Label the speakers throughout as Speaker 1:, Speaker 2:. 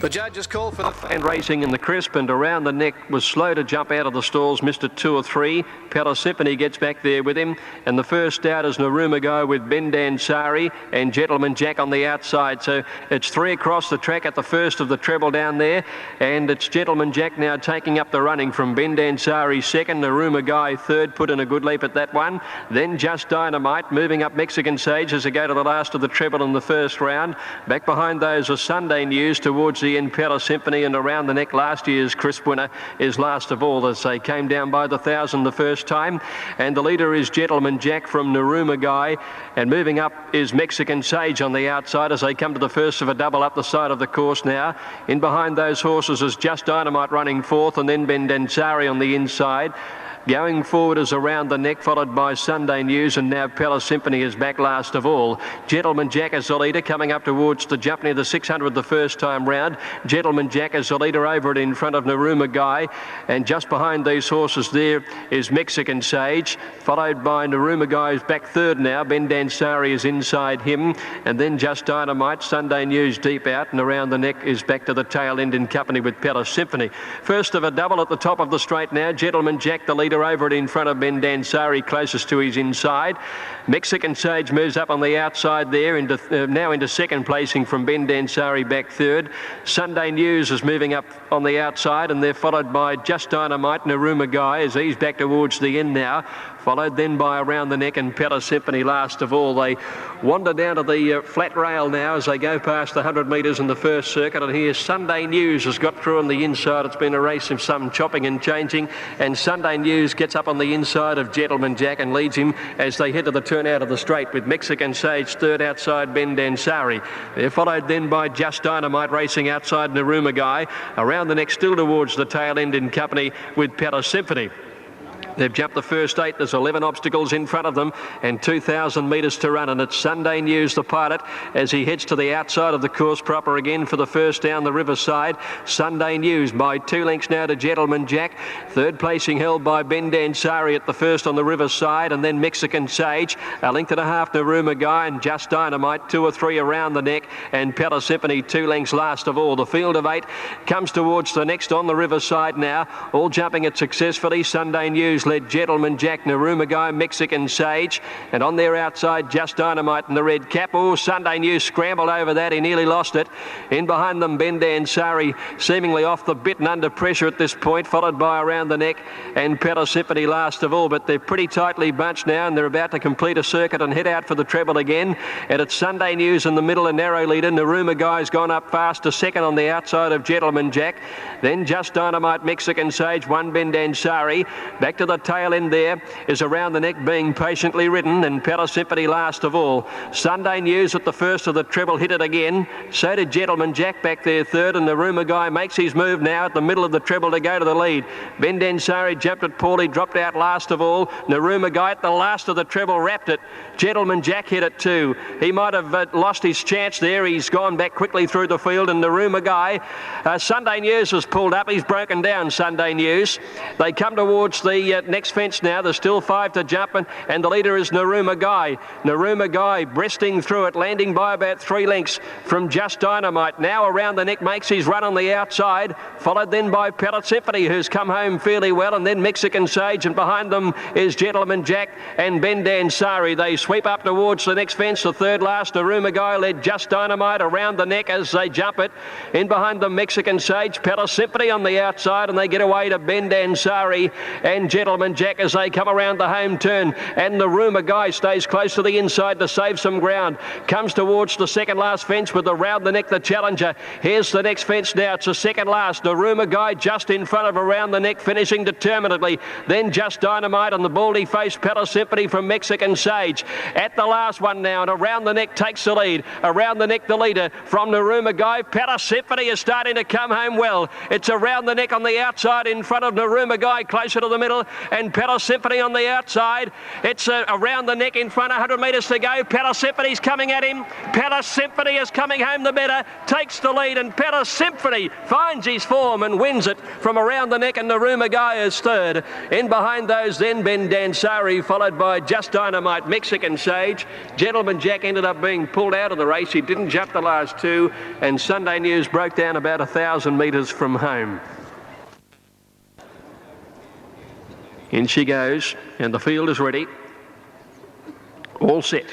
Speaker 1: The judges call for the...
Speaker 2: And racing in the crisp, and around the neck was slow to jump out of the stalls, Mr. 2 or 3. Pella Symphony gets back there with him, and the first out is Naruma Go with Bendan Sari and Gentleman Jack on the outside. So it's 3 across the track at the first of the treble down there, and it's Gentleman Jack now taking up the running from Bendan Sari second, Naruma Guy third, put in a good leap at that one. Then Just Dynamite moving up Mexican Sage as they go to the last of the treble in the first round. Back behind those are Sunday News towards the end, Pella Symphony, and around the neck last year's crisp winner is last of all as they came down by the 1,000 the first time. And the leader is Gentleman Jack from Naruma Guy, and moving up is Mexican Sage on the outside as they come to the first of a double up the side of the course now. In behind those horses is Just Dynamite running fourth, and then Bendansari on the inside. Going forward is around the neck, followed by Sunday News, and now Pella Symphony is back last of all. Gentleman Jack is the leader, coming up towards the jump near the 600 the first time round. Gentleman Jack is the leader over it in front of Naruma Guy, and just behind these horses there is Mexican Sage, followed by Naruma Guy's back third now. Bendansari is inside him, and then Just Dynamite, Sunday News deep out, and around the neck is back to the tail end in company with Pella Symphony. First of a double at the top of the straight now. Gentleman Jack, the leader, over it in front of Bendansari, closest to his inside. Mexican Sage moves up on the outside there, now into second placing from Bendansari back third. Sunday News is moving up on the outside, and they're followed by Just Dynamite, Naruma Guy, as he's back towards the end now. Followed then by Around the Neck and Pella Symphony last of all. They wander down to the flat rail now as they go past the 100 metres in the first circuit, and here Sunday News has got through on the inside. It's been a race of some chopping and changing, and Sunday News gets up on the inside of Gentleman Jack and leads him as they head to the turn out of the straight, with Mexican Sage third outside Bendansari. They're followed then by Just Dynamite racing outside Naruma Guy. Around the Neck still towards the tail end in company with Pella Symphony. They've jumped the first 8. There's 11 obstacles in front of them and 2,000 metres to run. And it's Sunday News, the pilot, as he heads to the outside of the course proper again for the first down the riverside. Sunday News by 2 lengths now to Gentleman Jack. Third placing held by Bendansari at the first on the riverside. And then Mexican Sage, a length and a half Naruma Guy, and Just Dynamite, 2 or 3 Around the Neck. And Pella Symphony 2 lengths last of all. The field of 8 comes towards the next on the riverside now. All jumping it successfully. Sunday News led Gentleman Jack, Naruma Guy, Mexican Sage, and on their outside Just Dynamite in the red cap. Oh, Sunday News scrambled over that. He nearly lost it. In behind them, Bendansari seemingly off the bit and under pressure at this point, followed by Around the Neck and Pella Symphony last of all. But they're pretty tightly bunched now, and they're about to complete a circuit and head out for the treble again. And it's Sunday News in the middle, a narrow leader. Naruma Guy's gone up fast to second on the outside of Gentleman Jack. Then Just Dynamite, Mexican Sage, one Bendansari. Back to the tail end there is Around the Neck being patiently ridden, and Pella Symphony last of all. Sunday News at the first of the treble hit it again. So did Gentleman Jack back there third, and the Naruma Guy makes his move now at the middle of the treble to go to the lead. Bendansari jumped it poorly, dropped out last of all. Naruma Guy at the last of the treble wrapped it. Gentleman Jack hit it too. He might have lost his chance there. He's gone back quickly through the field, and Naruma Guy. Sunday News has pulled up. He's broken down, Sunday News. They come towards the next fence now. There's still 5 to jump, and the leader is Naruma Guy. Naruma Guy breasting through it, landing by about 3 lengths from Just Dynamite. Now Around the Neck makes his run on the outside, followed then by Pella Symphony, who's come home fairly well, and then Mexican Sage, and behind them is Gentleman Jack and Bendansari. They sweep up towards the next fence. The third last, Naruma Guy led Just Dynamite Around the Neck as they jump it. In behind them, Mexican Sage, Pella Symphony on the outside, and they get away to Bendansari and Gentleman Jack as they come around the home turn, and Naruma Guy stays close to the inside to save some ground. Comes towards the second last fence with Around the Neck, the challenger. Here's the next fence now. It's the second last. Naruma Guy just in front of Around the Neck, finishing determinedly. Then Just Dynamite on the baldy-faced Pella Symphony from Mexican Sage. At the last one now, and Around the Neck takes the lead. Around the Neck, the leader from Naruma Guy. Pella Symphony is starting to come home well. It's Around the Neck on the outside in front of Naruma Guy, closer to the middle. and Palace Symphony on the outside. It's around the neck in front, 100 metres to go. Palace Symphony's coming at him. Palace Symphony is coming home the better, takes the lead, and Palace Symphony finds his form and wins it from around the neck, and Narumagai is third. In behind those then Ben Dansari, followed by Just Dynamite, Mexican Sage. Gentleman Jack ended up being pulled out of the race. He didn't jump the last two, and Sunday News broke down about 1,000 metres from home. In she goes, and the field is ready. All set.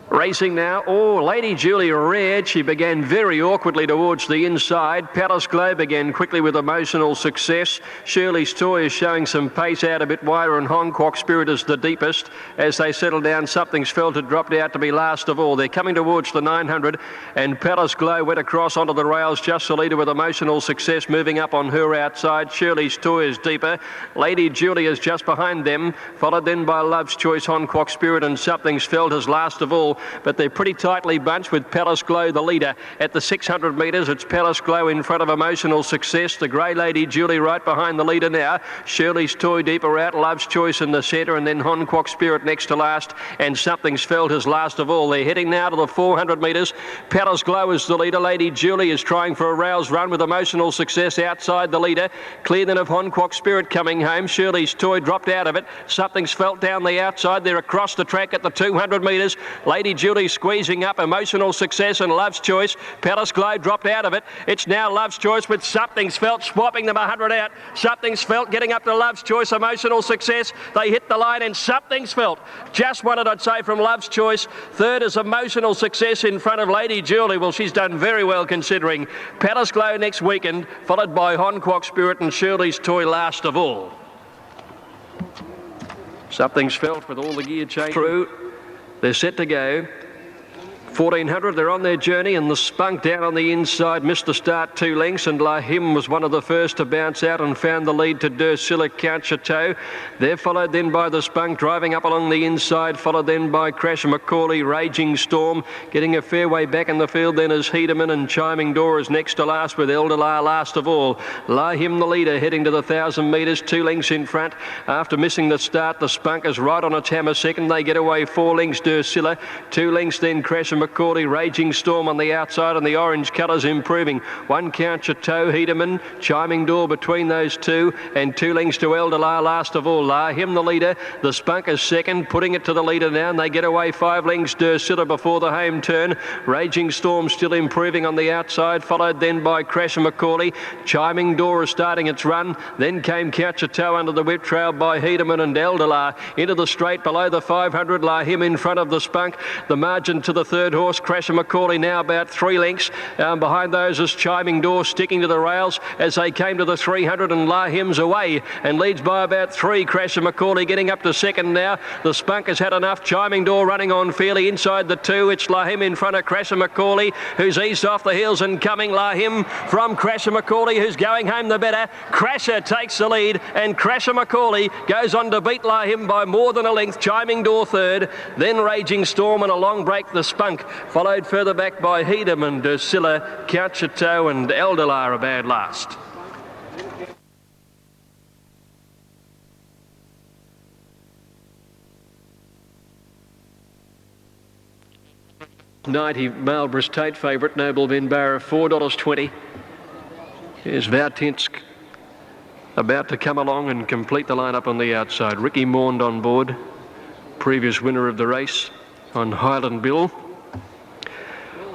Speaker 2: Racing now, Lady Julie reared. She began very awkwardly towards the inside. Palace Glow began quickly with emotional success. Shirley's Toy is showing some pace out a bit wider, and Hong Kong Spirit is the deepest. As they settle down, Something's Felt had dropped out to be last of all. They're coming towards the 900, and Palace Glow went across onto the rails, just the leader with emotional success moving up on her outside. Shirley's Toy is deeper. Lady Julie is just behind them, followed then by Love's Choice, Hong Kong Spirit, and Something's Felt as last of all. But they're pretty tightly bunched with Palace Glow the leader. At the 600 metres, it's Palace Glow in front of Emotional Success. The grey Lady Julie right behind the leader now. Shirley's Toy deeper out, Love's Choice in the centre, and then Hong Kong Spirit next to last, and Something's Felt as last of all. They're heading now to the 400 metres. Palace Glow is the leader. Lady Julie is trying for a rails run with Emotional Success outside the leader. Clear then of Hong Kong Spirit coming home. Shirley's Toy dropped out of it. Something's Felt down the outside. They're across the track at the 200 metres. Lady Julie squeezing up, Emotional Success and Love's Choice. Palace Glow dropped out of it. It's now Love's Choice with Something's Felt swapping them 100 out. Something's Felt getting up to Love's Choice, Emotional Success. They hit the line, and Something's Felt just won it, I'd say, from Love's Choice. Third is Emotional Success in front of Lady Julie. Well, she's done very well considering. Palace Glow next weekend, followed by Hong Kong Spirit and Shirley's Toy last of all. Something's Felt with all the gear change through. They're set to go. 1400, they're on their journey, and the Spunk down on the inside missed the start 2 lengths, and Lahim was one of the first to bounce out and found the lead to Dursilla Count Chateau. They're followed then by the Spunk driving up along the inside, followed then by Crasher Macaulay, Raging Storm. Getting a fair way back in the field then is Hedeman, and Chiming Door is next to last with Eldelar last of all. Lahim the leader heading to the 1,000 metres, 2 lengths in front. After missing the start, the Spunk is right on its hammer second. They get away 4 lengths Dursilla, 2 lengths then Crasher Macaulay, Raging Storm on the outside, and the orange colours improving. 1 Count Chateau, Hedeman, Chiming Door between those two, and 2 lengths to Eldelar last of all. Lahim the leader, the Spunk is second, putting it to the leader now, and they get away 5 lengths Dursilla before the home turn. Raging Storm still improving on the outside, followed then by Crasher Macaulay. Chiming Door is starting its run, then came Count Chateau under the whip, trailed by Hedeman and Eldelar. Into the straight below the 500, Lahim in front of the Spunk. The margin to the third horse, Crasher Macaulay, now about 3 lengths. Behind those is Chiming Door sticking to the rails as they came to the 300, and Lahim's away and leads by about 3. Crasher Macaulay getting up to second now. The Spunk has had enough. Chiming Door running on fairly inside the 2. It's Lahim in front of Crasher Macaulay, who's eased off the heels and coming. Lahim from Crasher Macaulay, who's going home the better. Crasher takes the lead, and Crasher Macaulay goes on to beat Lahim by more than a length. Chiming Door third, then Raging Storm and a long break the Spunk, followed further back by Hedeman, Dursilla, Count Chateau and Eldelar about last. $90 Marlborough's Tate favourite, Noble Ben Barra, $4.20. Here's Vautinsk about to come along and complete the lineup on the outside. Ricky Maund on board, previous winner of the race on Highland Bill.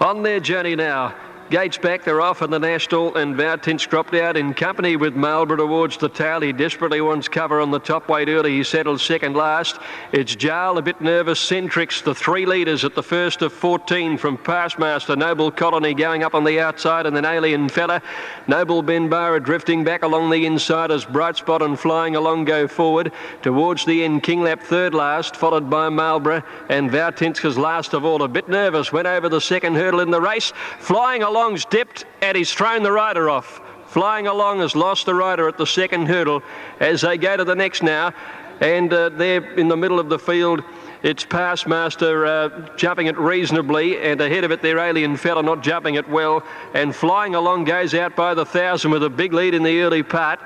Speaker 2: On their journey now, Gates back, they're off in the National, and Vautinsk dropped out in company with Marlborough towards the tail. He desperately wants cover on the top weight early. He settled second last. It's Jarl, a bit nervous. Centrix, the 3 leaders at the first of 14 from Passmaster. Noble Colony going up on the outside, and then Alien Fella. Noble Ben Barra drifting back along the inside as Bright Spot and Flying Along go forward. Towards the end, King Lap third last, followed by Marlborough, and Vautinsk is last of all. A bit nervous, went over the second hurdle in the race. Flying Along's dipped, and he's thrown the rider off. Flying Along has lost the rider at the second hurdle as they go to the next now, and they're in the middle of the field. It's Passmaster jumping it reasonably, and ahead of it their Alien Fella not jumping it well, and Flying Along goes out by the 1,000 with a big lead in the early part.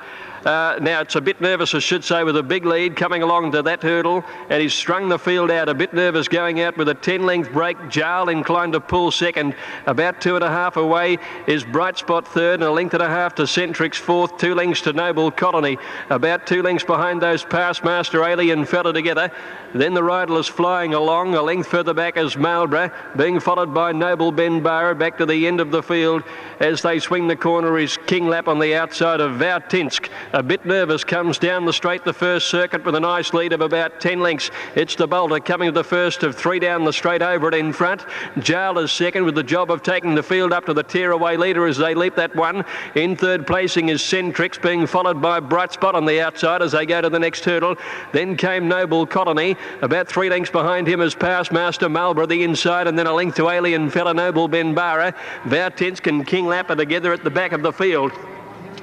Speaker 2: Now it's a bit nervous, I should say, with a big lead coming along to that hurdle, and he's strung the field out. A bit nervous going out with a 10-length break. Jarl inclined to pull second. About 2.5 away is Bright Spot third, and a length and a half to Centrix fourth. 2 lengths to Noble Colony. About 2 lengths behind those Passmaster, Alien Fella together. Then the rider is flying along. A length further back is Marlborough, being followed by Noble Benbarra. Back to the end of the field as they swing the corner is King Lap on the outside of Vautinsk. A bit nervous, comes down the straight the first circuit with a nice lead of about 10 lengths. It's the Bolter coming to the first of 3 down the straight over it in front. Jarl is second with the job of taking the field up to the tearaway leader as they leap that one. In third placing is Centrix, being followed by Bright Spot on the outside as they go to the next hurdle. Then came Noble Colony. About 3 lengths behind him is Passmaster, Marlborough the inside, and then a length to Alien Fella, Noble Benbarra. Vautinsk and King Lap are together at the back of the field.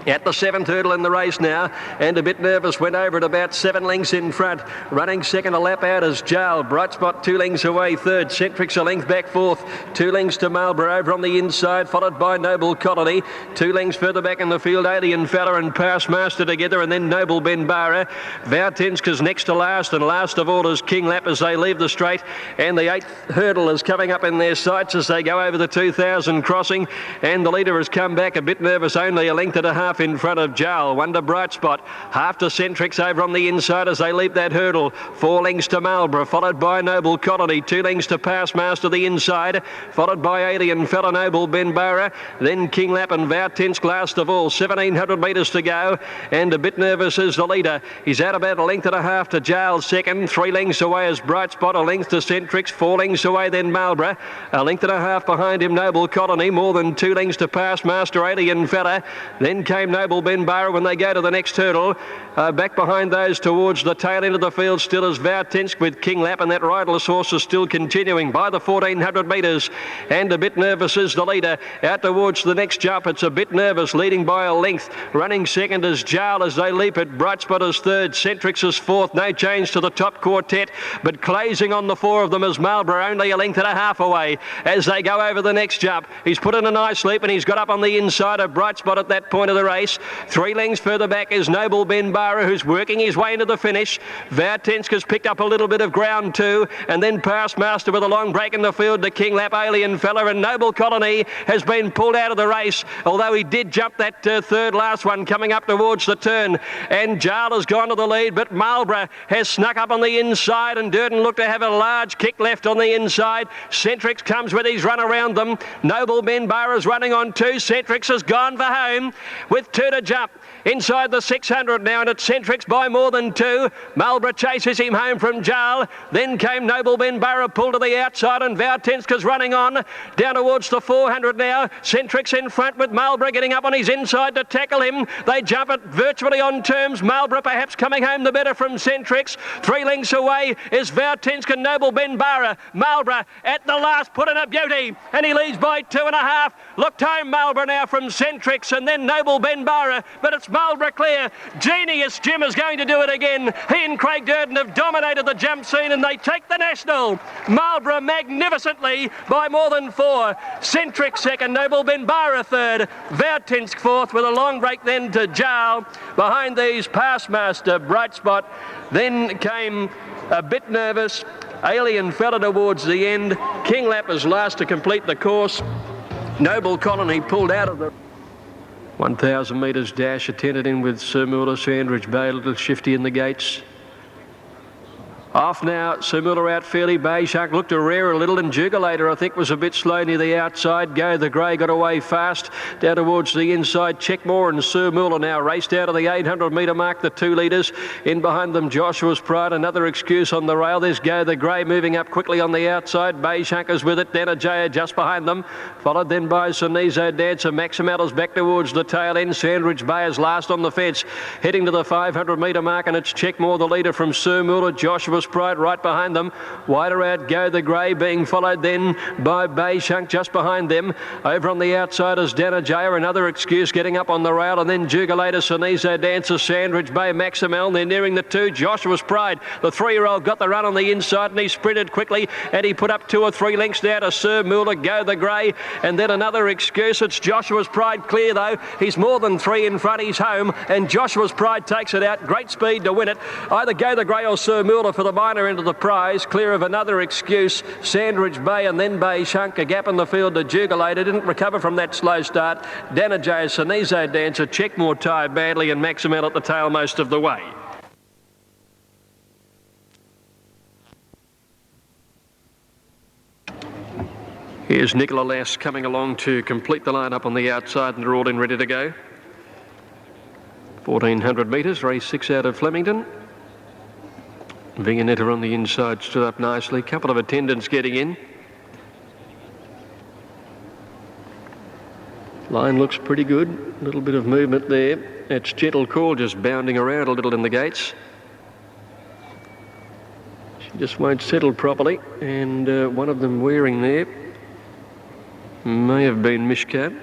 Speaker 2: At the 7th hurdle in the race now, and a bit nervous, went over at about 7 lengths in front. Running second a lap out is Jarl. Bright Spot 2 lengths away third. Centrix a length back fourth. 2 lengths to Marlborough over on the inside, followed by Noble Colony. 2 lengths further back in the field, Alien Fella and Passmaster together, and then Noble Benbarra. Vautinsk is next to last, and last of all is King Lap as they leave the straight. And the 8th hurdle is coming up in their sights as they go over the 2000 crossing. And the leader has come back a bit nervous, only a length and a half in front of Jarl. 1 to Bright Spot, half to Centrix over on the inside as they leap that hurdle. 4 lengths to Marlborough, followed by Noble Colony. 2 lengths to Passmaster the inside, followed by Alien Fella, Noble Benbarra. Then King Lap and Vautinsk last of all. 1700 metres to go, and a bit nervous is the leader. He's out about a length and a half to Jarl second. 3 lengths away is Bright Spot, a length to Centrix. 4 lengths away then Marlborough, a length and a half behind him Noble Colony. More than 2 lengths to Passmaster, Alien Fella. Then came Noble Benbarra when they go to the next hurdle. Back behind those towards the tail end of the field still is Vautinsk with King Lap, and that riderless horse is still continuing by the 1400 metres. And a bit nervous is the leader. Out towards the next jump, it's a bit nervous, leading by a length. Running second is Jarl as they leap it. Bright Spot is third. Centrix is fourth. No change to the top quartet, but glazing on the 4 of them is Marlborough, only a length and a half away as they go over the next jump. He's put in a nice leap, and he's got up on the inside of Bright Spot at that point of the race. 3 lengths further back is Noble Benbarra, who's working his way into the finish. Vautinsk has picked up a little bit of ground too, and then Passmaster with a long break in the field to King Lap, Alien Fella, and Noble Colony has been pulled out of the race, although he did jump that third last one coming up towards the turn. And Jarl has gone to the lead, but Marlborough has snuck up on the inside, and Durden looked to have a large kick left on the inside. Centrix comes with his run around them. Noble Benbarra's running on 2. Centrix has gone for home with 2 to jump. Inside the 600 now, and it's Centrix by more than 2. Marlborough chases him home from Jarl. Then came Noble Benbarra, pulled to the outside, and Vautinsk is running on. Down towards the 400 now. Centrix in front with Marlborough getting up on his inside to tackle him. They jump it virtually on terms. Marlborough perhaps coming home the better from Centrix. 3 lengths away is Vautinsk and Noble Benbarra. Marlborough at the last put in a beauty, and he leads by 2.5. Looked home Marlborough now from Centrix, and then Noble Benbarra, but it's Marlborough clear. Genius Jim is going to do it again. He and Craig Durden have dominated the jump scene, and they take the national. Marlborough magnificently by more than 4. Centrix second, Noble Benbarra third, Vautinsk fourth with a long break then to Jarl. Behind these Passmaster, Bright Spot. Then came a bit nervous Alien Fella towards the end. King Lap is last to complete the course. Noble Colony pulled out of the 1,000 metres dash, attended in with Sir Muller, Sandridge Bay, a little shifty in the gates. Off now, Sir Muller out fairly. Bayshark looked to rear a little, and Jugulator I think was a bit slow near the outside. Go the Grey got away fast down towards the inside. Checkmore and Sir Muller now raced out of the 800 metre mark, the 2 leaders. In behind them Joshua's Pride, another excuse on the rail. There's Go the Grey moving up quickly on the outside. Bayshark is with it. Danajaya just behind them, followed then by Sonizo Dancer. Maximal's back towards the tail end. Sandridge Bay is last on the fence, heading to the 500 metre mark, and it's Checkmore the leader from Sir Muller. Joshua Joshua's Pride right behind them. Wider out Go the Grey, being followed then by Bay Shunk just behind them. Over on the outside is Danajaya, another excuse getting up on the rail, and then Jugulator, Sonizo Dancer, Sandridge Bay, Maximel. They're nearing the 2. Joshua's Pride, the 3-year-old, got the run on the inside and he sprinted quickly and he put up 2 or 3 lengths now to Sir Muller, Go the Grey, and then another excuse. It's Joshua's Pride clear though. He's more than 3 in front. He's home and Joshua's Pride takes it out. Great speed to win it. Either Go the Grey or Sir Muller for the minor end of the prize. Clear of another excuse, Sandridge Bay, and then Bay Shunk. A gap in the field to Jugulator. Didn't recover from that slow start. Danajay, Sonizo Dancer, Checkmore tired badly, and Maximel at the tail most of the way. Here's Nicola Lass coming along to complete the line up on the outside, and they're all in ready to go. 1400 metres, race 6 out of Flemington. Vignetta on the inside stood up nicely. Couple of attendants getting in. Line looks pretty good. A little bit of movement there. It's Gentle Call just bounding around a little in the gates. She just won't settle properly, and one of them wearing there may have been Mishka.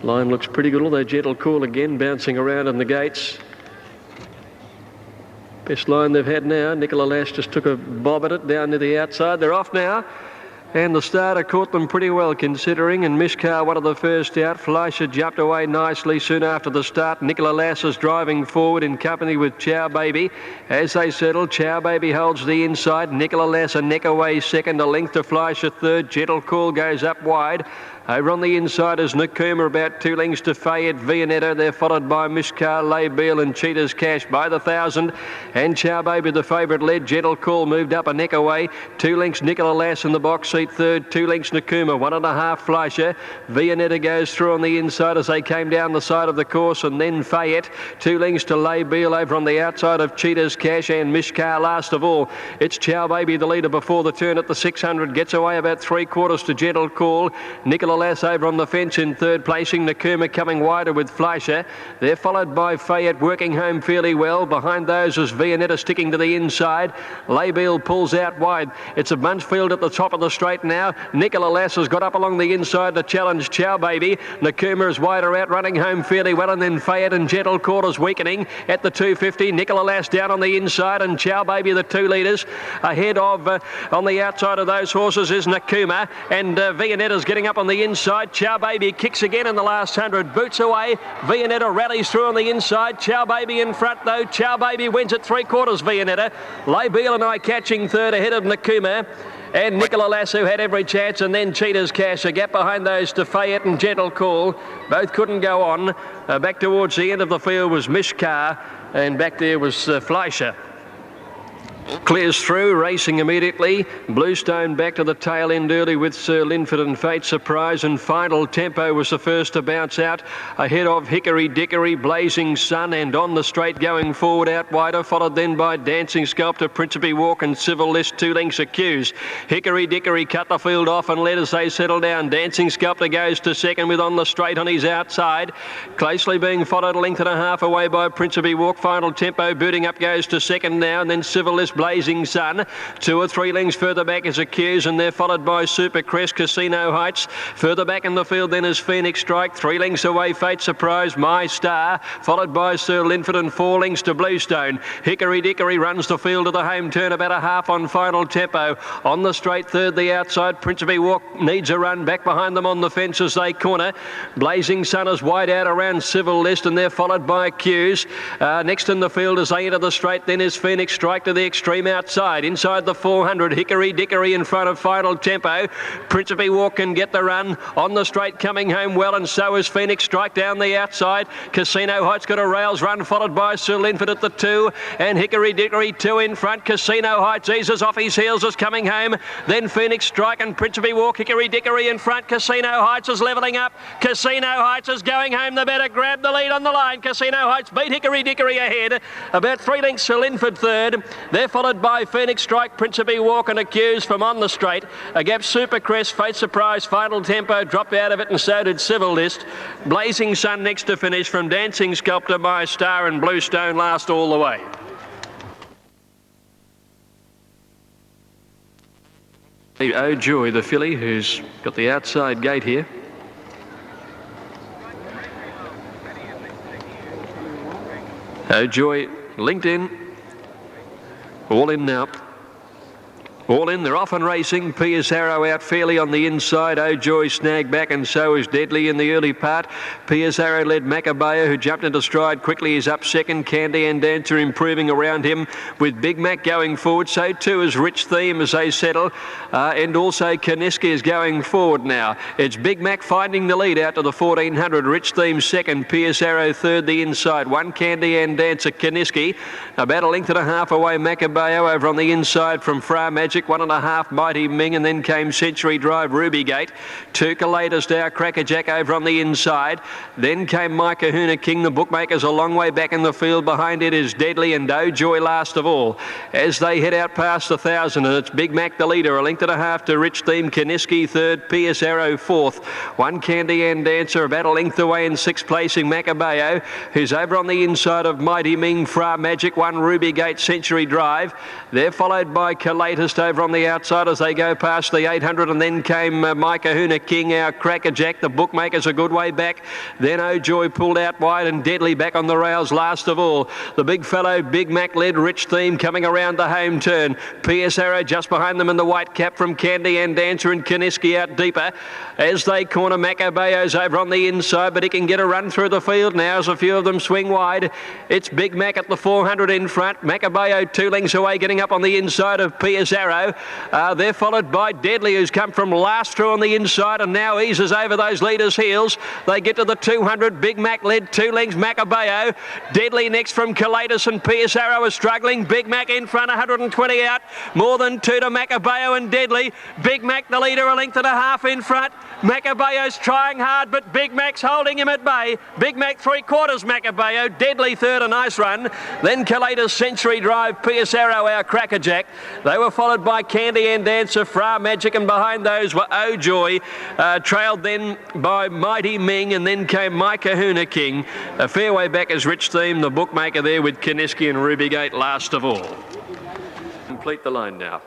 Speaker 2: Line looks pretty good, although Gentle Call again bouncing around in the gates. Best line they've had now. Nicola Lass just took a bob at it down to the outside. They're off now. And the starter caught them pretty well considering, and Mishkar, one of the first out. Fleischer jumped away nicely soon after the start. Nicola Lass is driving forward in company with Chow Baby. As they settle, Chow Baby holds the inside. Nicola Lass a neck away second, a length to Fleischer third. Gentle Call goes up wide. Over on the inside is Nakuma, about 2 lengths to Fayette Vianetto. They're followed by Mishkar, Laybeel and Cheetah's Cash by the 1,000. And Chow Baby, the favourite, led. Gentle Call moved up a neck away. 2 lengths Nicola Lass in the box seat third. 2 lengths Nakuma, 1.5 Fleischer. Vianetto goes through on the inside as they came down the side of the course, and then Fayette. 2 lengths to Laybeel over on the outside of Cheetah's Cash, and Mishkar last of all. It's Chow Baby, the leader before the turn at the 600. Gets away about 3/4 to Gentle Call. Nicola Lass over on the fence in third placing. Nakuma coming wider with Fleischer. They're followed by Fayette working home fairly well. Behind those is Vianetta sticking to the inside. Laybeel pulls out wide. It's a bunch field at the top of the straight now. Nicola Lass has got up along the inside to challenge Chow Baby. Nakuma is wider out, running home fairly well, and then Fayette and Gentle Call is weakening at the 250. Nicola Lass down on the inside, and Chow Baby the 2 leaders. Ahead of, on the outside of those horses is Nakuma, and Vianetta's getting up on the inside. Chow Baby kicks again in the last 100, boots away. Vianetta rallies through on the inside. Chow Baby in front though. Chow Baby wins at 3/4 Vianetta. Laybeel and I catching third ahead of Nakuma. And Nicola Lass, who had every chance, and then Cheetah's Cash. A gap behind those to Fayette and Gentle Call. Both couldn't go on. Back towards the end of the field was Mishkar, and back there was Fleischer. Clears through, racing immediately. Bluestone back to the tail end early with Sir Linford and Fate Surprise, and Final Tempo was the first to bounce out ahead of Hickory Dickory, Blazing Sun, and on the straight going forward out wider, followed then by Dancing Sculptor, Principe Walk and Civil List, 2 lengths accused. Hickory Dickory cut the field off and led as they settle down. Dancing Sculptor goes to second with On the Straight on his outside. Closely being followed 1.5 lengths away by Principe Walk. Final Tempo booting up goes to second now, and then Civil List, Blazing Sun. 2 or 3 lengths further back is Accused, and they're followed by Super Crest, Casino Heights. Further back in the field then is Phoenix Strike. 3 lengths away, Fate Surprise, My Star, followed by Sir Linford, and 4 lengths to Bluestone. Hickory Dickory runs the field to the home turn, about a half on Final Tempo. On the straight third, the outside. Principe Walk needs a run. Back behind them on the fence as they corner. Blazing Sun is wide out around Civil List, and they're followed by Accused. Next in the field as they enter the straight then is Phoenix Strike to the extreme outside. Inside the 400, Hickory Dickory in front of Final Tempo. Principe Walk can get the run. On the straight coming home well, and so is Phoenix Strike down the outside. Casino Heights got a rails run, followed by Sir Linford at the 2, and Hickory Dickory 2 in front. Casino Heights eases off his heels as coming home. Then Phoenix Strike and Principe Walk. Hickory Dickory in front. Casino Heights is levelling up. Casino Heights is going home. The better grab the lead on the line. Casino Heights beat Hickory Dickory ahead. About 3 lengths Sir Linford third. They're followed by Phoenix Strike, Principe Walk and Accused from On the Straight. A gap Super Crest, Fate Surprise, Final Tempo dropped out of it, and so did Civil List. Blazing Sun next to finish from Dancing Sculptor, My Star and Bluestone last all the way. Oh Joy, the filly, who's got the outside gate here. Oh Joy linked in. All in now. All in, they're off and racing. Piers Arrow out fairly on the inside. Oh Joy snagged back, and so is Deadly in the early part. Piers Arrow led Maccabeah, who jumped into stride quickly. He's up second. Candy and Dancer improving around him, with Big Mac going forward. So too is Rich Theme as they settle. And also Kaniski is going forward now. It's Big Mac finding the lead out to the 1400. Rich Theme second. Piers Arrow third the inside. One Candy and Dancer. Kaniski about a length and a half away. Maccabeah over on the inside from Fra Magic. 1.5 Mighty Ming, and then came Century Drive, Ruby Gate. Two Latest Hour, Crackerjack over on the inside. Then came My Kahuna King. The bookmakers a long way back in the field. Behind it is Deadly and Oh Joy last of all. As they head out past 1,000, and it's Big Mac the leader, a length and a half to Rich Theme. Kaniski third, Piers Arrow fourth. One Candy and Dancer about a length away in sixth placing Maccabeah, who's over on the inside of Mighty Ming, Fra Magic. One Ruby Gate, Century Drive. They're followed by Latest over on the outside as they go past the 800, and then came My Kahuna King, our Crackerjack. The bookmakers a good way back. Then Oh Joy pulled out wide, and Deadly back on the rails last of all. The big fellow Big Mac led Rich Theme coming around the home turn. Piers Arrow just behind them in the white cap from Candy and Dancer, and Kaniski out deeper as they corner. Maccabeah's over on the inside, but he can get a run through the field now as a few of them swing wide. It's Big Mac at the 400 in front. Maccabeah 2 lengths away, getting up on the inside of Piers Arrow. They're followed by Deadly, who's come from last through on the inside and now eases over those leaders' heels. They get to the 200. Big Mac led 2 lengths. Maccabeah. Deadly next from Calatus, and Piers Arrow is struggling. Big Mac in front, 120 out. More than 2 to Maccabeah and Deadly. Big Mac the leader, a length and a half in front. Maccabeah's trying hard, but Big Mac's holding him at bay. Big Mac 3/4 Maccabeah. Deadly third, a nice run. Then Calatus, Century Drive, Piers Arrow, our Crackerjack. They were followed by Candy and Dancer, Fra Magic, and behind those were Oh Joy, trailed then by Mighty Ming, and then came My Kahuna King. A fair way back is Rich Theme, the bookmaker there, with Kaniski and Ruby Gate last of all. Complete the line now.